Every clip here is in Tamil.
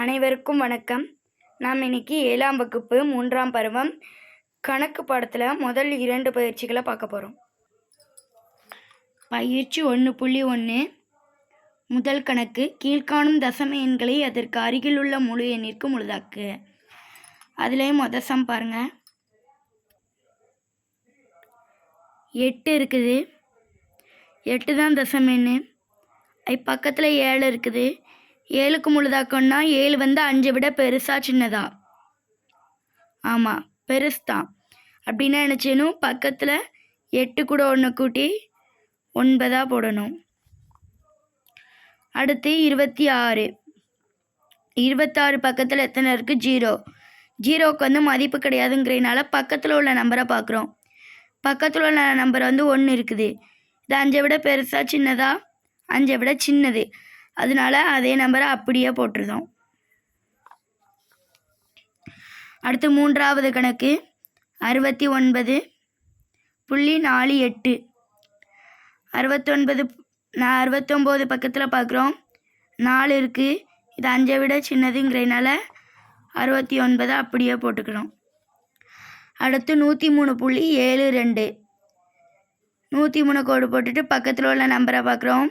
அனைவருக்கும் வணக்கம். நாம் இன்னைக்கு 7ஆம் வகுப்பு 3ஆம் பருவம் கணக்கு பாடத்தில் முதல் 2 பயிற்சிகளை பார்க்க போகிறோம். பயிற்சி 1.1 முதல் கணக்கு, கீழ்காணும் தசம எண்களை அதற்கு அருகில் உள்ள முழு எண்ணிற்கு முழுதாக்கு. அதுலேயும் முதல் சம் பாருங்க, 8 இருக்குது. 8 தான் தசம எண். அது பக்கத்தில் 7 இருக்குது. 7க்கு முழுதாக்கம்னா 7 வந்து 5 விட பெருசா சின்னதா? ஆமாம், பெருசு தான். அப்படின்னா என்ன செய்யணும்? பக்கத்தில் 8 கூட 1 கூட்டி 9 போடணும். அடுத்து 26. 26 பக்கத்தில் எத்தனை இருக்குது? 0. 0க்கு வந்து மதிப்பு கிடையாதுங்கிறதுனால பக்கத்தில் உள்ள நம்பரை பார்க்குறோம். பக்கத்தில் உள்ள நம்பர் வந்து 1 இருக்குது. இது 5 விட பெருசா சின்னதா? 5 விட சின்னது. அதனால அதே நம்பரை அப்படியே போட்டுருந்தோம். அடுத்து 3வது கணக்கு, 69.48. 69 பக்கத்தில் பார்க்குறோம், 4 இருக்குது. இது 5 விட சின்னதுங்கிறதுனால 69 அப்படியே போட்டுக்கிறோம். அடுத்து 103.72. 103 கோடு போட்டுட்டு பக்கத்தில் உள்ள நம்பரை பார்க்குறோம்.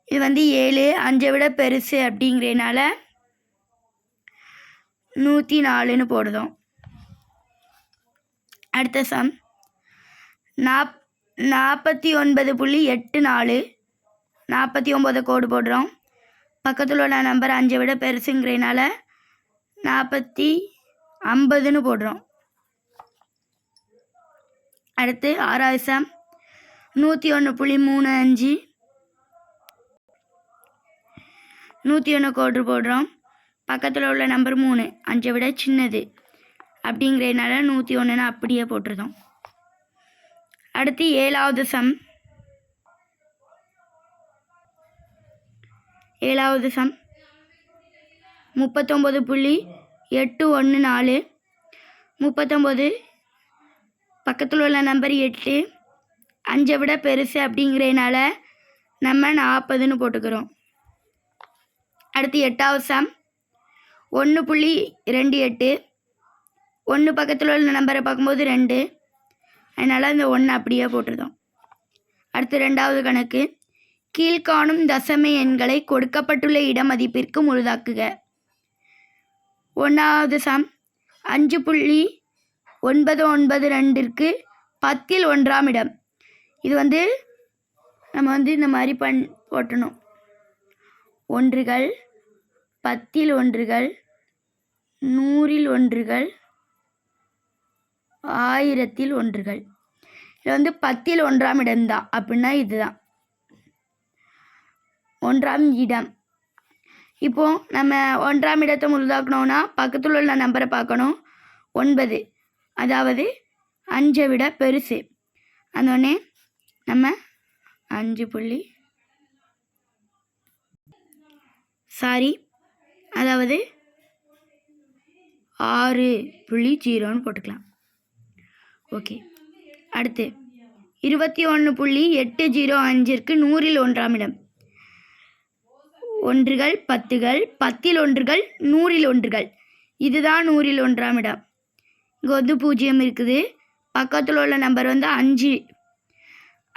இது வந்து 7, 5 விட பெருசு அப்படிங்கிறதுனால 104ன்னு போடுதோம். அடுத்த சம் 49.84. 49 கோடு போடுறோம். பக்கத்தில் உள்ள நம்பர் 5 விட பெருசுங்கிறதுனால 50ன்னு போடுறோம். அடுத்து 6வது சம் 101.35. 101 கோடு போடுறோம். பக்கத்தில் உள்ள நம்பர் 3, 5 விட சின்னது அப்படிங்கிறதுனால 101ன்னு அப்படியே போட்டுருந்தோம். அடுத்து 7வது சம் 39.814. 39 பக்கத்தில் உள்ள நம்பர் 8, 5 விட பெருசு அப்படிங்கிறதுனால நம்ம 40ன்னு போட்டுக்கிறோம். அடுத்து 8வது சம் 1.28. 1 பக்கத்தில் உள்ள நம்பரை பார்க்கும்போது 2, அதனால் இந்த 1 அப்படியே போட்டுருந்தோம். அடுத்து 2வது கணக்கு, கீழ்காணும் தசம எண்களை கொடுக்கப்பட்டுள்ள இட மதிப்பிற்கு முழுதாக்குக. 1வது சம் 5.992ற்கு 10ல் 1ஆம் இடம். இது வந்து நம்ம வந்து இந்த மாதிரி போட்டணும். ஒன்றுகள், 10ல் ஒன்றுகள், 100ல் ஒன்றுகள், 1000ல் ஒன்றுகள். இது வந்து 10ல் 1ஆம் இடம்தான். அப்படின்னா இதுதான் 1ஆம் இடம். இப்போது நம்ம 1ஆம் இடத்தை முழுதாக்கணும்னா பக்கத்தில் உள்ள நம்பரை பார்க்கணும். 9, அதாவது 5 விட பெருசு. அதோடனே நம்ம 6.0ன்னு போட்டுக்கலாம். ஓகே. அடுத்து 21.805ற்கு 100ல் 1ஆம் இடம். ஒன்றுகள், 10கள், 10ல் ஒன்றுகள், 100ல் ஒன்றுகள். இதுதான் 100ல் 1ஆம் இடம். இங்கே வந்து 0 இருக்குது. பக்கத்தில் உள்ள நம்பர் வந்து 5.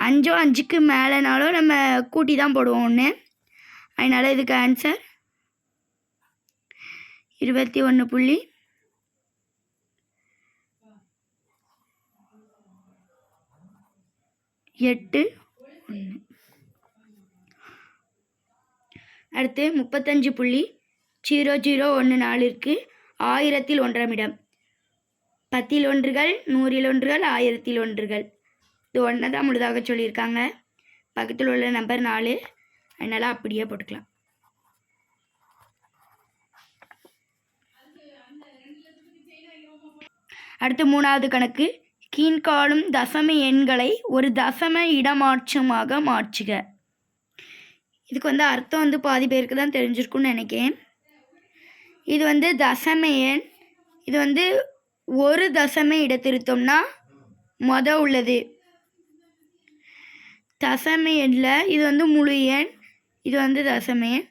5க்கு மேலேனாலும் நம்ம கூட்டி தான் போடுவோம் 1. அதனால் இதுக்கு ஆன்சர் 21.81. அடுத்து 35.0014ற்கு 1000ல் 1ஆம் இடம். 10ல் ஒன்றுகள், 100ல் ஒன்றுகள், 1000ல் ஒன்றுகள். இது 1 தான் முழுதாக சொல்லியிருக்காங்க. பக்கத்தில் உள்ள நம்பர் 4, அதனால் அப்படியே போட்டுக்கலாம். அடுத்து 3வது கணக்கு, கீழ்காணும் தசம எண்களை ஒரு தசம இடமாற்றமாக மாற்றுக. இதுக்கு வந்து அர்த்தம் வந்து பாதி பேருக்கு தான் தெரிஞ்சிருக்குன்னு நினைக்கிறேன். இது வந்து தசம எண். இது வந்து ஒரு தசம இடத்திருத்தம்னா உள்ளது தசம எண்ணில் இது வந்து முழு எண், இது வந்து தசம எண்.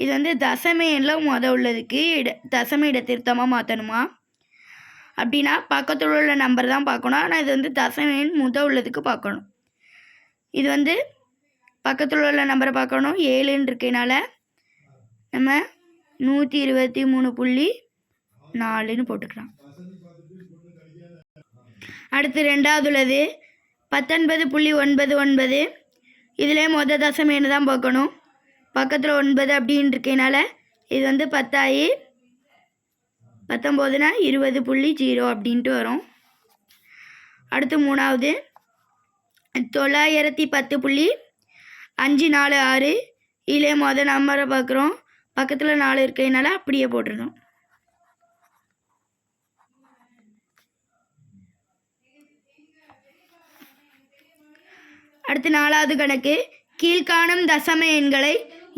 இது வந்து தசம எண்ணில் உள்ளதுக்கு தசம இட திருத்தமாக மாற்றணுமா அப்படின்னா பக்கத்தில் உள்ள நம்பர் தான் பார்க்கணும். ஆனால் இது வந்து தசம எண் உள்ளதுக்கு பார்க்கணும். இது வந்து பக்கத்தில் உள்ள நம்பரை பார்க்கணும். 7ன்னு இருக்கனால நம்ம 123.4ன்னு போட்டுக்கலாம். அடுத்து ரெண்டாவது உள்ளது 19.99. இதில் தசம எண்ணு தான் பார்க்கணும். பக்கத்தில் 9 அப்படின்னு இருக்கனால இது வந்து 10 19னா 20.0 அப்படின்ட்டு வரும். அடுத்து மூணாவது 910.546. இதில் நம்பரை பார்க்குறோம். பக்கத்தில் 4 இருக்கனால அப்படியே போட்டுருந்தோம். அடுத்து நாலாவது கணக்கு, கீழ்காணும் தசம எண்களை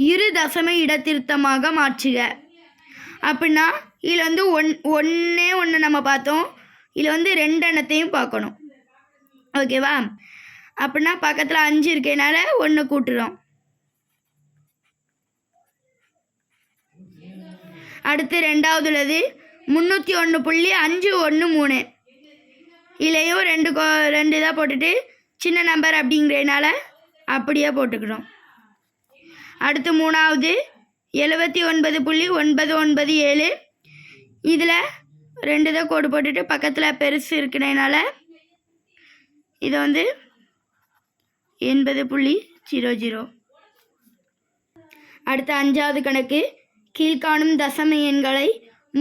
இரு தசம இடத்திருத்தமாக மாற்றுக. அப்படின்னா இதில் வந்து ஒன்று நம்ம பார்த்தோம். இதில் வந்து 2 எண்ணத்தையும் பார்க்கணும். ஓகேவா? அப்படின்னா பக்கத்தில் 5 இருக்கனால 1 கூட்டுறோம். அடுத்து ரெண்டாவது உள்ளது 301.513. இதுலேயும் 2 இதாக போட்டுட்டு சின்ன நம்பர் அப்படிங்கிறதுனால அப்படியே போட்டுக்கிறோம். அடுத்து மூணாவது 79.997. இதில் 2 இதை கோடு போட்டுட்டு பக்கத்தில் பெருசு இருக்கிறதுனால இது வந்து 80.00. அடுத்த அஞ்சாவது கணக்கு, கீழ்காணும் தசம எண்களை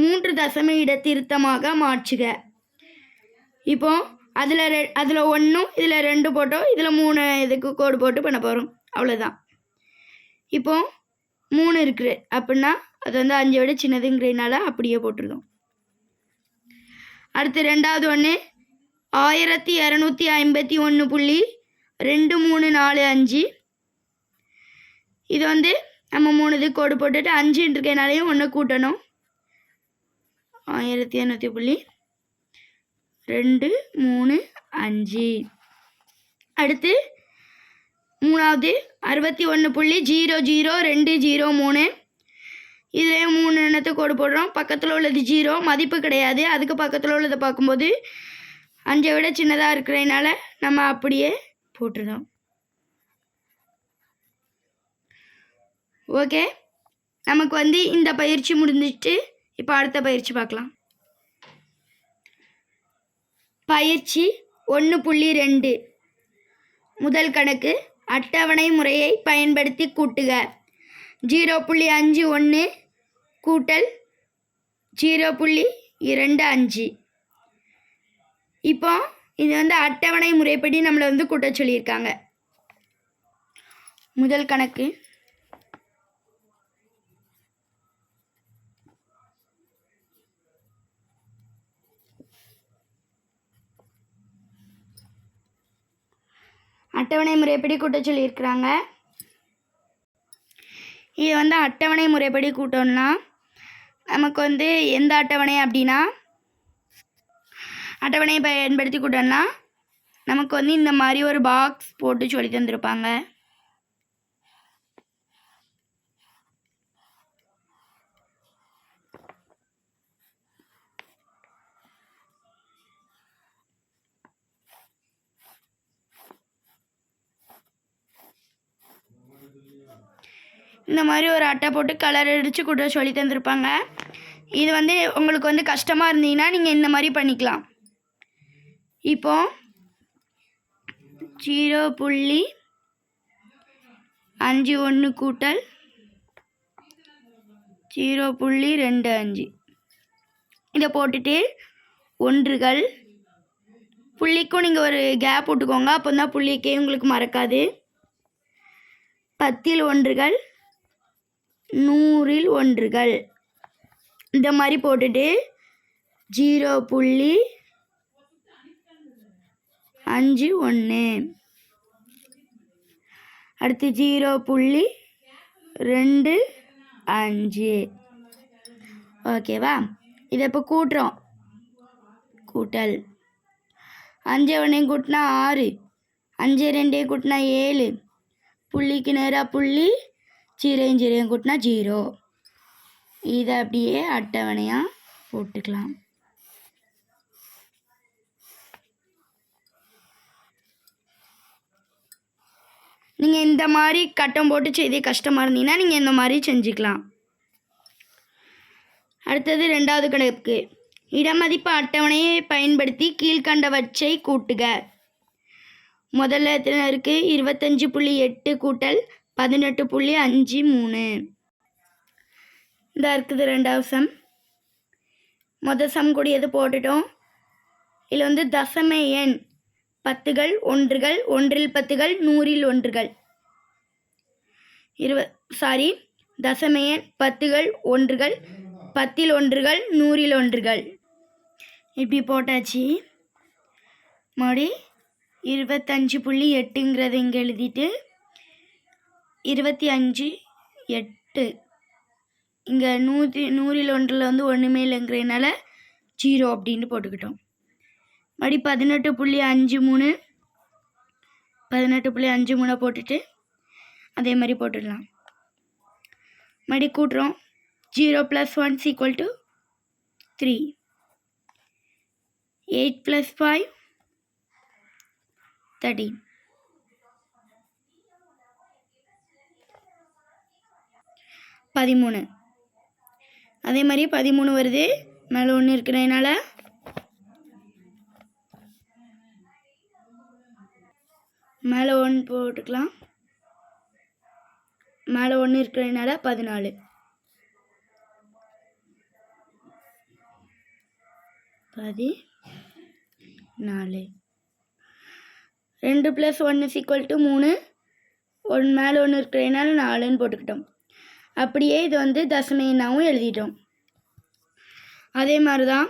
3 தசம இடத்திருத்தமாக மாற்றுக. இப்போ அதில் 1 இதில் 2 போட்டோம். இதில் 3 இதுக்கு கோடு போட்டு பண்ண போகிறோம். அவ்வளோதான். இப்போ 3 இருக்குது அப்படின்னா அது வந்து 5 விட சின்னதுங்கிறதுனால அப்படியே போட்டுருந்தோம். அடுத்து ரெண்டாவது ஒன்று 1251.2345. இது வந்து நம்ம 3 இது கோடு போட்டுட்டு 5 இருக்கனாலையும் 1 கூட்டணும். 1200.235. அடுத்து மூணாவது 61.00203. இதில் 3 எண்ணத்தை கோடு போடுறோம். பக்கத்தில் உள்ளது 0, மதிப்பு கிடையாது. அதுக்கு பக்கத்தில் உள்ளதை பார்க்கும்போது 5 விட சின்னதாக இருக்கிறதுனால நம்ம அப்படியே போட்டுருந்தோம். ஓகே, நமக்கு வந்து இந்த பயிற்சி முடிஞ்சிட்டு இப்போ அடுத்த பயிற்சி பார்க்கலாம். பயிற்சி 1.2. முதல் கணக்கு, அட்டவணை முறையை பயன்படுத்தி கூட்டுக. 0.51 கூட்டல் 0.25. இப்போ இது வந்து அட்டவணை முறைப்படி நம்மளை வந்து கூட்ட சொல்லியிருக்காங்க. முதல் கணக்கு அட்டவணை முறைப்படி கூட்ட சொல்லியிருக்கிறாங்க. இது வந்து அட்டவணை முறைப்படி கூட்டணும்னா நமக்கு வந்து எந்த அட்டவணை அப்படின்னா, அட்டவணையை பயன்படுத்தி கூட்டணும்னா நமக்கு வந்து இந்த மாதிரி ஒரு பாக்ஸ் போட்டு சொல்லி தந்திருப்பாங்க. இந்த மாதிரி ஒரு அட்டை போட்டு கலர் அடித்து கூட்ட சொல்லி தந்திருப்பாங்க. இது வந்து உங்களுக்கு வந்து கஷ்டமாக இருந்தீங்கன்னா நீங்கள் இந்த மாதிரி பண்ணிக்கலாம். இப்போ 0.51 கூட்டல் 0.25 இதை போட்டுட்டு ஒன்றுகள், புள்ளிக்கும் நீங்கள் ஒரு கேப் விட்டுக்கோங்க. அப்போ தான் புள்ளிக்கே உங்களுக்கு மறக்காது. 10 ஒன்றுகள், 100 ஒன்றுகள், இந்த மாதிரி போட்டுட்டு 0.51. அடுத்து 0.25. ஓகேவா? இதை இப்போ கூட்டுறோம். கூட்டல் 5 ஒன்றையும் கூட்டினா 6, 5 2 கூட்டினா 7, புள்ளிக்கு நேராக புள்ளி, 0 கூட்டினா 0. இதை அப்படியே அட்டவணையாக போட்டுக்கலாம். நீங்கள் இந்த மாதிரி கட்டம் போட்டு செய்தி கஷ்டமாக இருந்தீங்கன்னா நீங்கள் இந்த மாதிரி செஞ்சுக்கலாம். அடுத்தது 2வது கணக்கு. இடமதிப்பு அட்டவணையை பயன்படுத்தி கீழ்கண்டவற்றை கூட்டுக. முதல்ல எத்தனை இருக்குது? 25.8 கூட்டல் 18.53. இந்த இருக்குது 2வது சம். சம் கூடியது போட்டுட்டோம். இதில் வந்து தசம எண் 10கள், 1கள், 1ல் 10கள், 100ல் 1கள். தசம எண் 10கள், 1கள், 10ல் 1கள், 100ல் 1கள். இப்படி போட்டாச்சு. மறுபடி 25.8ங்கிறத இங்கே எழுதிட்டு 25.8 இங்கே 100ல் 1ல் வந்து ஒன்றுமே இல்லைங்கிறதுனால 0 அப்படின்னு போட்டுக்கிட்டோம். மறுபடி 18.53 போட்டுட்டு அதே மாதிரி போட்டுடலாம். மறுபடி கூட்டுறோம். 0 + 1 = 3. 8 + 5 13. 13. அதே மாதிரி 13 வருது. மேலே 1 இருக்கிறதுனால மேலே 1 போட்டுக்கலாம். மேலே 1 இருக்கிறதுனால 14. 14. 2 + 1 = 3. மேலே 1 இருக்கிறதுனால 4ன்னு போட்டுக்கிட்டோம். அப்படியே இது வந்து தசம எண்ணாகவும் எழுதிட்டோம். அதே மாதிரி தான்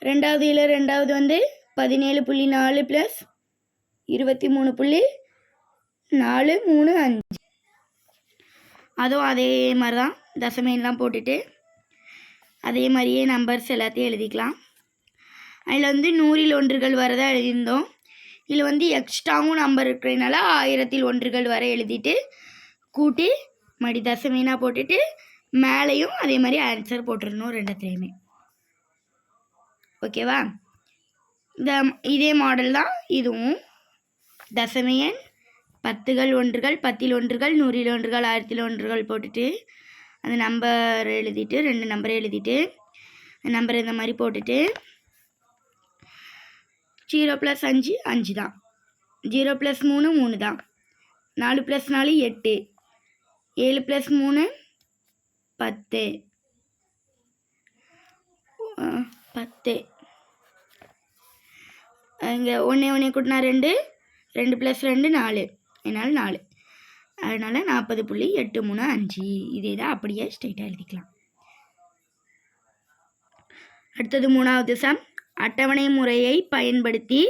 ரெண்டாவது வந்து 17.4 + 23.435. அதுவும் அதே மாதிரி தான் தசம எண்ணெலாம் போட்டுட்டு அதே மாதிரியே நம்பர்ஸ் எல்லாத்தையும் எழுதிக்கலாம். அதில் வந்து 100ல் 1கள் வரதா எழுதியிருந்தோம். இதில் வந்து எக்ஸ்ட்ராவும் நம்பர் இருக்கிறதுனால 1000ல் 1கள் வர எழுதிட்டு கூட்டி மறுபடி தசமீனாக போட்டுட்டு மேலேயும் அதே மாதிரி ஆன்சர் போட்டுருணும் 2த்துலேயுமே. ஓகேவா? இதே மாடல் தான் இதுவும். தசம எண் 10கள் 1கள் 10ல் 1கள் 100ல் 1கள் 1000ல் 1கள் போட்டுட்டு அந்த நம்பர் எழுதிட்டு 2 நம்பரை எழுதிட்டு நம்பர் இந்த மாதிரி போட்டுட்டு 0 + 5 5 தான். 0 + 3 3 தான். 4 + 4 8. 7 + 3 10. 10. இங்கே 1 கூட்டினா 2. 2 + 2 4. அதனால் 4. அதனால் 40.835. இதே தான் அப்படியே ஸ்ட்ரைட்டாக எழுதிக்கலாம். அடுத்தது 3வது சம். அட்டவணை முறையை பயன்படுத்தி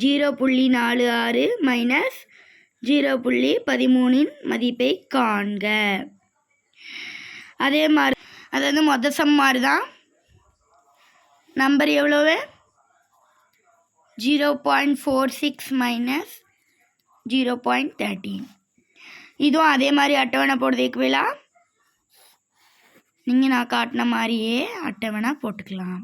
0.46 - 0.13 மதிப்பை காண்க. அதே மாதிரி அதாவது சம் மாதிரி தான். நம்பர் எவ்வளவு? 0.46 - 0.13. இதுவும் அதே மாதிரி அட்டவணை போடுறதுக்கு பதிலாக நீங்கள் நான் காட்டின மாதிரியே அட்டவணை போட்டுக்கலாம்.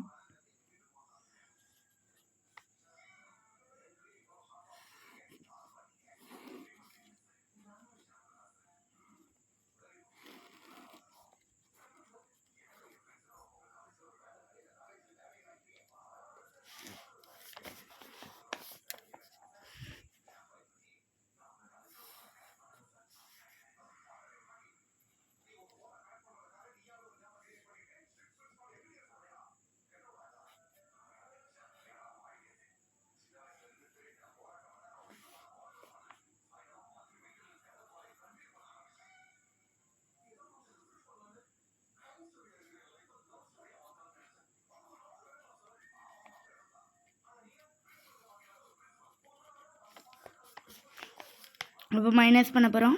இப்போ மைனஸ் பண்ண போகிறோம்.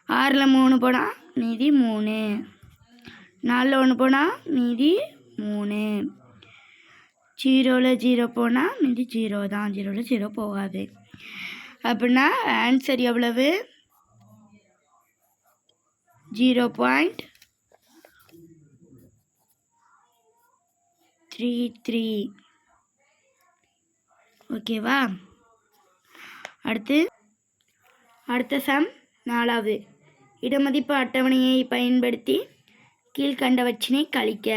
6ல் 3 போனால் மீதி 3. 4ல் 1 போனால் மீதி 3. ஜீரோவில் ஜீரோ போனால் மீதி ஜீரோ தான், ஜீரோவில் ஜீரோ போகாது. அப்படின்னா ஆன்சர் எவ்வளவு? 0.33. ஓகேவா? அடுத்த சம் 4வது. இடமதிப்பு அட்டவணையை பயன்படுத்தி கீழ்கண்டவற்றினை கழிக்க.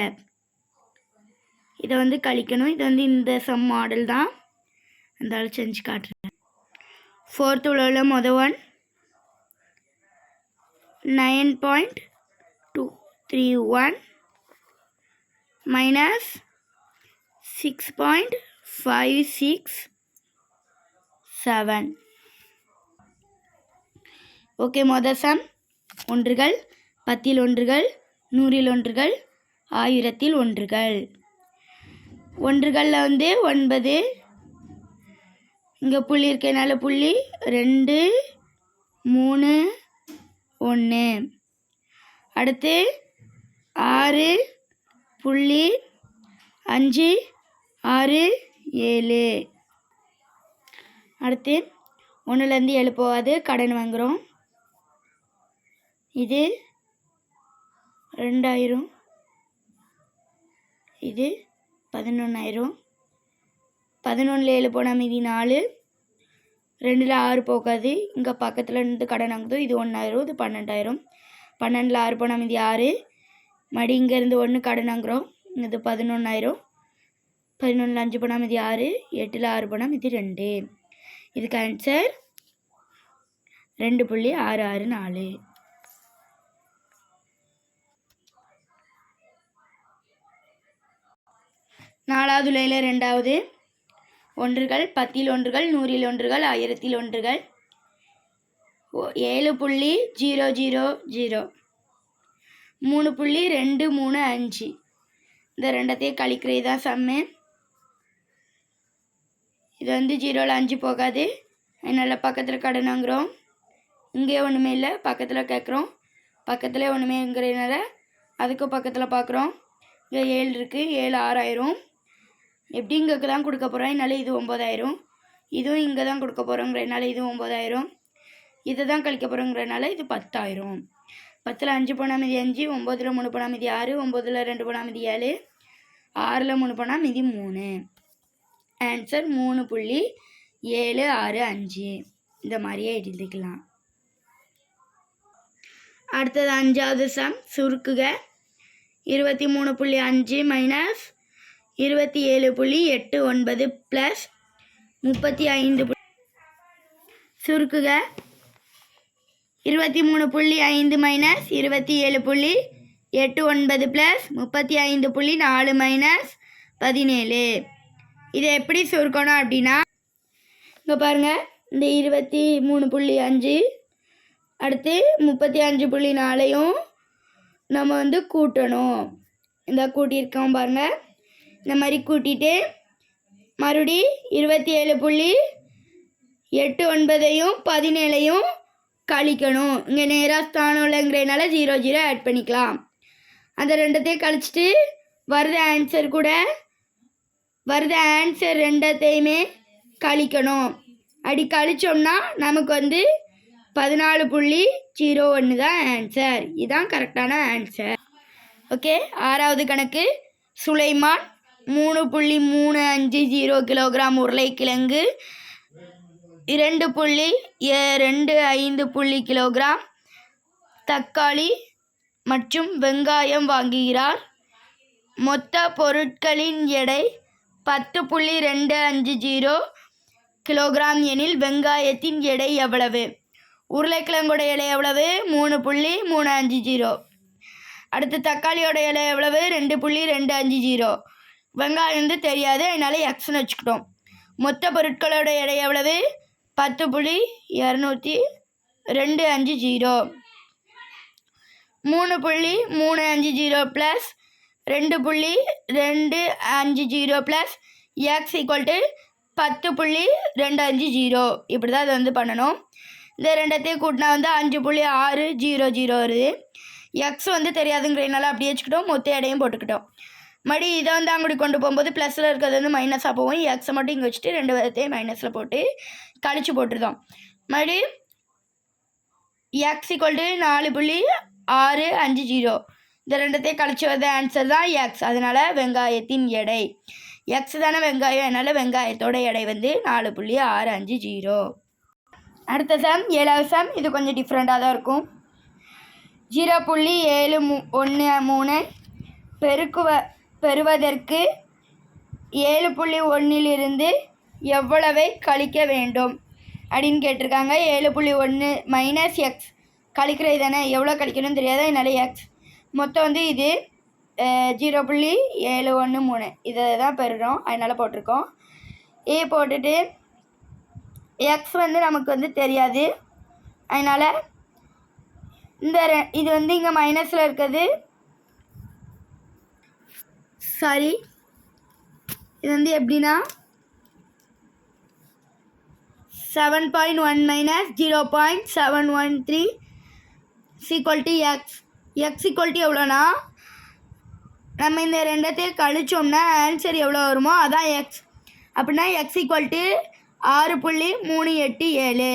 இதை வந்து கழிக்கணும். இது வந்து இந்த சம் மாடல் தான், அந்த செஞ்சு காட்டுறேன். 4th உள்ள மொதல் ஒன் 9.231 மைனஸ் 6.567. ஓகே, மொதல் சம் ஒன்றுகள், 10ல் ஒன்றுகள், 100ல் ஒன்றுகள், 1000ல் ஒன்றுகள். ஒன்றுகளில் வந்து 9, இங்கே புள்ளி இருக்கனால புள்ளி 2, 3, 1. அடுத்து 6.5, 6, 7. அடுத்து 1லேருந்து 7 போகாது, கடன் வாங்குகிறோம். இது 2000, இது 11,000. 11ல் 7 போனால் மீதி 4, 2ல் 6 போகாது, இங்கே பக்கத்தில் இருந்து கடன் வாங்குதோ, இது 1,000, இது 12,000. 12ல் 6 போனால் மீதி 6, மடி இங்கேருந்து 1 கடன் வாங்குகிறோம், இது 11,000. 11ல் 5 போனால் மீதி 6, 8ல் 6 போனால் மீதி 2. இதுக்கு ஆன்சர் 2.664. நாலாவது உலையில் 2வது. ஒன்றுகள், 10ல் ஒன்றுகள், 100ல் ஒன்றுகள், 1000ல் ஒன்றுகள். 7.000, 3.235. இந்த ரெண்டத்தையும் கழிக்கிறது தான் சம்மு. இது வந்து 0ல் 5 போகாது, அதனால் பக்கத்தில் கடன் வாங்குகிறோம். இங்கே ஒன்றுமே இல்லை, பக்கத்தில் கேட்குறோம். பக்கத்தில் ஒன்றுமேங்கிறதுனால அதுக்கும் பக்கத்தில் பார்க்குறோம். இங்கே 7 இருக்குது, 7 6,000. எப்படி இங்கே தான் கொடுக்க போகிறோம், என்னால் இது 9,000. இதுவும் இங்கே தான் கொடுக்க போகிறோங்கிறதுனால இது 9,000. இதை தான் கழிக்க போகிறோங்கிறதுனால இது 10,000. 10ல் 5 போனால் மீதி 5, 9ல் 3 போனால் மீதி 6, 9ல் 2 போனால் மீதி 7, 6ல் 3 போனால் மீதி 3. ஆன்சர் 3.765. இந்த மாதிரியே எழுதிக்கலாம். அடுத்தது 5வது சம் சுருக்குக. 23.5 மைனஸ் 27.89 ப்ளஸ் 35. சுருக்குக. 23.5 மைனஸ் 27.89 ப்ளஸ் 35.4 மைனஸ் 17. இதை எப்படி சுருக்கணும் அப்படின்னா, இங்கே பாருங்கள், இந்த 23.5 அடுத்து 35.4ஐயும் நம்ம வந்து கூட்டணும். இந்த கூட்டியிருக்கோம் பாருங்கள், இந்த மாதிரி கூட்டிட்டு மறுபடி 27.89ஐயும் 17ஐயும் கழிக்கணும். இங்கே நேராக ஸ்தானம் இல்லைங்கிறதுனால 0 0 ஆட் பண்ணிக்கலாம். அந்த ரெண்டத்தையும் கழிச்சிட்டு வருது ஆன்சர் ரெண்டத்தையுமே கழிக்கணும். அப்படி கழிச்சோம்னா நமக்கு வந்து 14.01 தான் ஆன்சர். இதுதான் கரெக்டான ஆன்சர். ஓகே, 6வது கணக்கு. சுலைமான் 3.350 கிலோகிராம் உருளைக்கிழங்கு, 2.25 கிலோகிராம் தக்காளி மற்றும் வெங்காயம் வாங்குகிறார். மொத்த பொருட்களின் எடை 10.250 கிலோகிராம் எனில் வெங்காயத்தின் எடை எவ்வளவு? உருளைக்கிழங்கோட எடை எவ்வளவு? 3.350. அடுத்து தக்காளியோட எடை எவ்வளவு? 2.250. வெங்காயம் வந்து தெரியாது, அதனால எக்ஸ்னு வச்சுக்கிட்டோம். மொத்த பொருட்களோட எடை எவ்வளவு? 10.250. 3.350 plus 2.250 plus X equal to 10.250. இப்படி தான் அதை வந்து பண்ணணும். இந்த ரெண்டத்தையும் கூட்டினா வந்து 5.600 வருது. எக்ஸ் வந்து தெரியாதுங்கிறதுனால அப்படியே வச்சுக்கிட்டோம், மொத்த எடையும் போட்டுக்கிட்டோம். மறுபடி இதை வந்து அங்குடி கொண்டு போகும்போது ப்ளஸில் இருக்கிறது வந்து மைனஸாக போகும். எக்ஸை மட்டும் இங்கே வச்சுட்டு 2 பேர்த்தையும் மைனஸில் போட்டு கழிச்சு போட்டுருந்தோம். மறுபடி எக்ஸ் ஈக்குவல் டு 4.650 இந்த ரெண்டத்தையும் கழிச்சு வந்த ஆன்சர் தான் எக்ஸ். அதனால் வெங்காயத்தின் எடை எக்ஸ் தானே வெங்காயம், அதனால் வெங்காயத்தோட எடை வந்து 4.650. அடுத்த சம் 7வது சம். இது கொஞ்சம் டிஃப்ரெண்ட்டாக தான் இருக்கும். 0.713 பெறுவதற்கு 7.1 எவ்வளவை கழிக்க வேண்டும் அப்படின்னு கேட்டிருக்காங்க. 7.1 மைனஸ் எக்ஸ் கழிக்கிறது தானே, எவ்வளோ கழிக்கணும்னு தெரியாது, அதனால எக்ஸ் மொத்தம் வந்து இது 0.713 இதை தான் பெறுறோம், அதனால் போட்டிருக்கோம். ஏ போட்டுட்டு எக்ஸ் வந்து நமக்கு வந்து தெரியாது, அதனால் இது வந்து இங்கே மைனஸில் இருக்கிறது சாரி இது வந்து எப்படின்னா 7.1 minus 0.713 equal to x. X equal to எவ்வளோனா நம்ம இந்த ரெண்டத்தையும் கழிச்சோம்னா ஆன்சர் எவ்வளோ வருமோ அதான் எக்ஸ். அப்படின்னா எக்ஸ் ஈக்குவல் டு 6.387.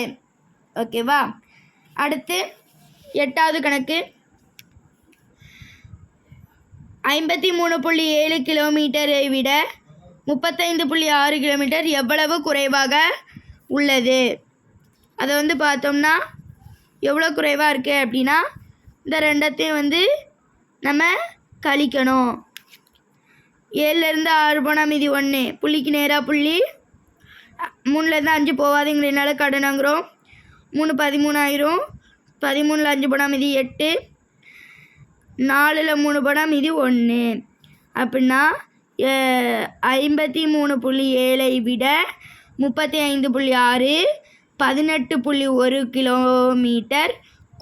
ஓகேவா. அடுத்து 8வது கணக்கு. 53.7 கிலோமீட்டரை விட 35.6 கிலோமீட்டர் எவ்வளவு குறைவாக உள்ளது. அதை வந்து பார்த்தோம்னா எவ்வளோ குறைவாக இருக்குது அப்படின்னா இந்த ரெண்டத்தையும் வந்து நம்ம கழிக்கணும். 7லேருந்து 6 போனால் மீதி 1, புள்ளிக்கு நேராக புள்ளி, 3லேருந்து 5 போகாதுங்கிறதுனால கடனாங்கிறோம். 3 13 ஆயிரும். 13ல் 5 போனால் மீதி 8, 4ல் 3 போனால் மீதி 1. அப்படின்னா 53.7 விட 35.6 18.1 கிலோமீட்டர்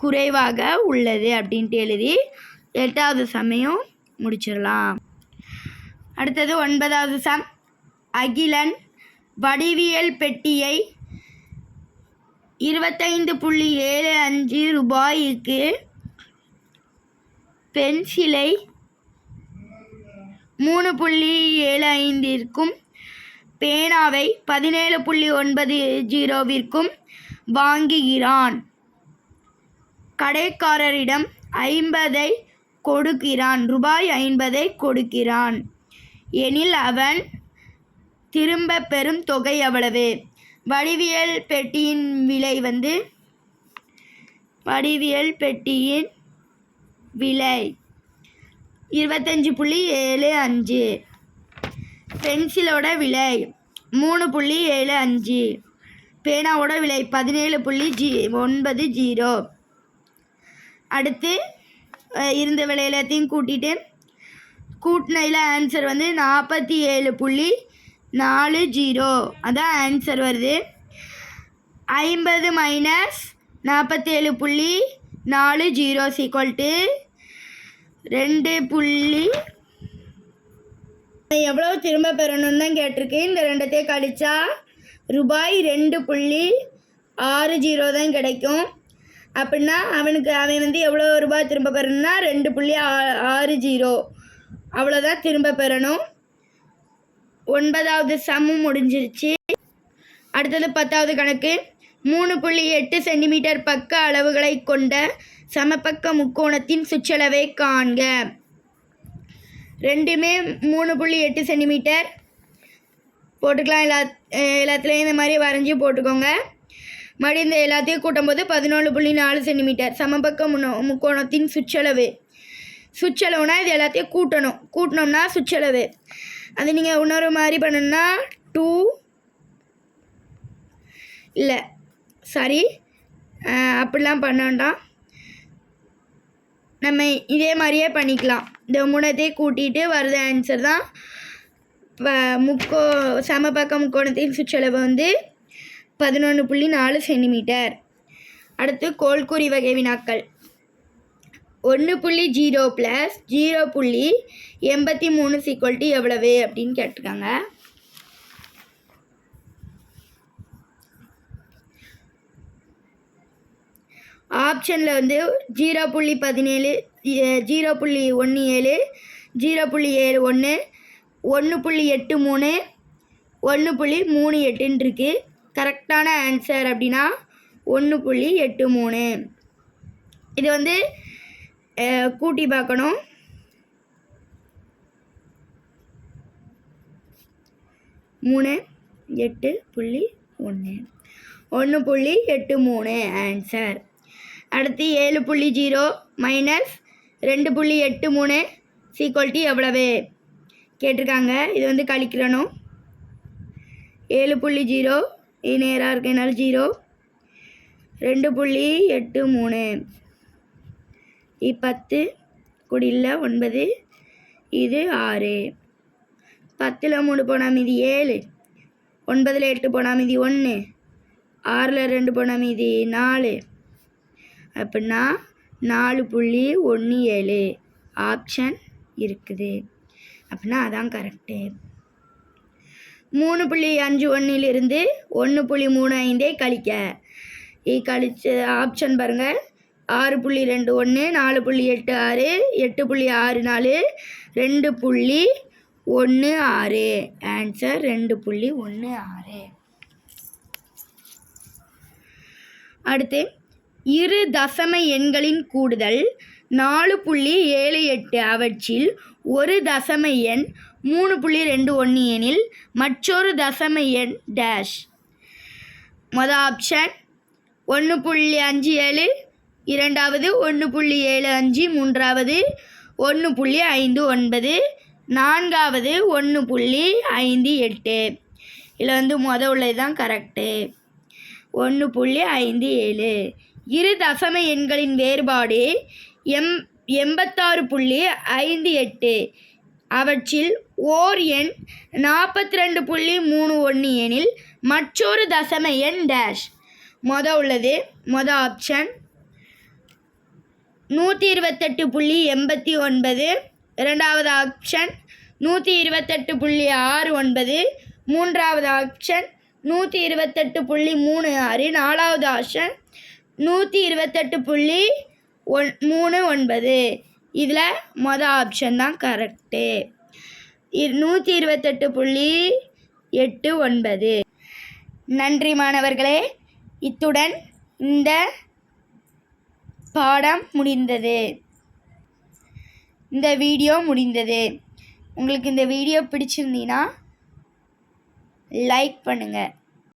குறைவாக உள்ளது அப்படின்ட்டு எழுதி 8வது சம்மையும் முடிச்சிடலாம். அடுத்தது 9வது சம். அகிலன் வடிவியல் பெட்டியை 25.75 ரூபாய்க்கு, பென்சிலை 3.75 பேனாவை 17.90 வாங்குகிறான். கடைக்காரரிடம் 50 கொடுக்கிறான், ரூபாய் 50 கொடுக்கிறான் எனில் அவன் திரும்ப பெறும் தொகை எவ்வளவு. வடிவியல் பெட்டியின் விலை வந்து வடிவியல் பெட்டியின் விலை 25.75. பென்சிலோட விலை 3.75. பேனாவோட விலை 17.90. அடுத்து இருந்த விலை எல்லாத்தையும் கூட்டினதில் ஆன்சர் வந்து 47.40 அதான் ஆன்சர் வருது. 50 மைனஸ் 47.40 ஈக்குவல் டு 2. எவ்வளோ திரும்ப பெறணும்னு தான் கேட்டிருக்கு. இந்த ரெண்டத்தையும் கழிச்சா ரூபாய் 2.60 தான் கிடைக்கும். அப்படின்னா அவன் வந்து எவ்வளோ ரூபாய் திரும்ப பெறணும்னா 2.60 அவ்வளோதான் திரும்ப பெறணும். 9வது சம்மும் முடிஞ்சிருச்சு. அடுத்தது 10வது கணக்கு. 3.8 சென்டிமீட்டர் பக்க அளவுகளை கொண்ட சமபக்க முக்கோணத்தின் சுற்றளவை காண்க. ரெண்டுமே 3.8 சென்டிமீட்டர் போட்டுக்கலாம். எல்லாத்துலேயும் இந்த மாதிரி வரைஞ்சி போட்டுக்கோங்க. மறுபடியும் இந்த எல்லாத்தையும் கூட்டும்போது 11.4 சென்டிமீட்டர் சமபக்க முக்கோணத்தின் சுற்றளவுனா இது எல்லாத்தையும் கூட்டினோம்னா சுற்றளவு. அது நீங்கள் இன்னொரு மாதிரி பண்ணணும்னா 2 இல்லை சாரி அப்படிலாம் பண்ண வேண்டாம். நம்ம இதே மாதிரியே பண்ணிக்கலாம். இந்த 3ஐயும் கூட்டிகிட்டு வருது ஆன்சர் தான் சமபக்க முக்கோணத்தின் சுற்றளவு வந்து 11.4 சென்டிமீட்டர். அடுத்து கோள்குறி வகை வினாக்கள். 1.0 + 0.83 எவ்வளவு அப்படின்னு கேட்டிருக்காங்க. ஆப்ஷனில் வந்து 0.17 0.17 0.71 1.83 1.38 இருக்குது. கரெக்டான ஆன்சர் அப்படின்னா 1.83. இது வந்து கூட்டி பார்க்கணும். 3 8.1 1.83 ஆன்சர். அடுத்து 7.0 மைனஸ் 2.83 = எவ்வளவு கேட்டிருக்காங்க. இது வந்து கழிக்கிறணும். 7.0 இது நேராக இருக்கனால 0 2.83 10 கூடி இல்லை 9 இது 6 10ல் 3 போனால் மீதி 7 9ல் 8 போனால் மீதி 1 6ல் 2 போனால் மீதி 4 அப்படின்னா 4.17 ஆப்ஷன் இருக்குது. அப்படின்னா அதான் கரெக்டு. 3.51 1.35 கழிக்க கழிச்ச ஆப்ஷன் பாருங்கள். 6.21 4.86 8.64 2.16 ஆன்சர் 2.16. அடுத்து இரு தசம எண்களின் கூடுதல் 4.78 அவற்றில் ஒரு தசம எண் 3.21 எனில் மற்றொரு தசம எண் டேஷ். மொதல் ஆப்ஷன் 1.57 இரண்டாவது 1.75 மூன்றாவது 1.59 நான்காவது 1.58. இதில் வந்து மொதல் உள்ளது தான் கரெக்டு. 1.57. இரு தசம எண்களின் வேறுபாடு 86.58 அவற்றில் ஓர் எண் 42.31 எனில் மற்றொரு தசம எண் டேஷ். மொதல் ஆப்ஷன் 128.89 இரண்டாவது ஆப்ஷன் 128.69 மூன்றாவது ஆப்ஷன் 128.36 நாலாவது ஆப்ஷன் 128.39. இதில் மொதல் ஆப்ஷன் தான் கரெக்டு. 128.89. நன்றி மாணவர்களே. இத்துடன் இந்த பாடம் முடிந்தது. இந்த வீடியோ முடிந்தது. உங்களுக்கு இந்த வீடியோ பிடிச்சிருந்தீங்கன்னா லைக் பண்ணுங்கள்.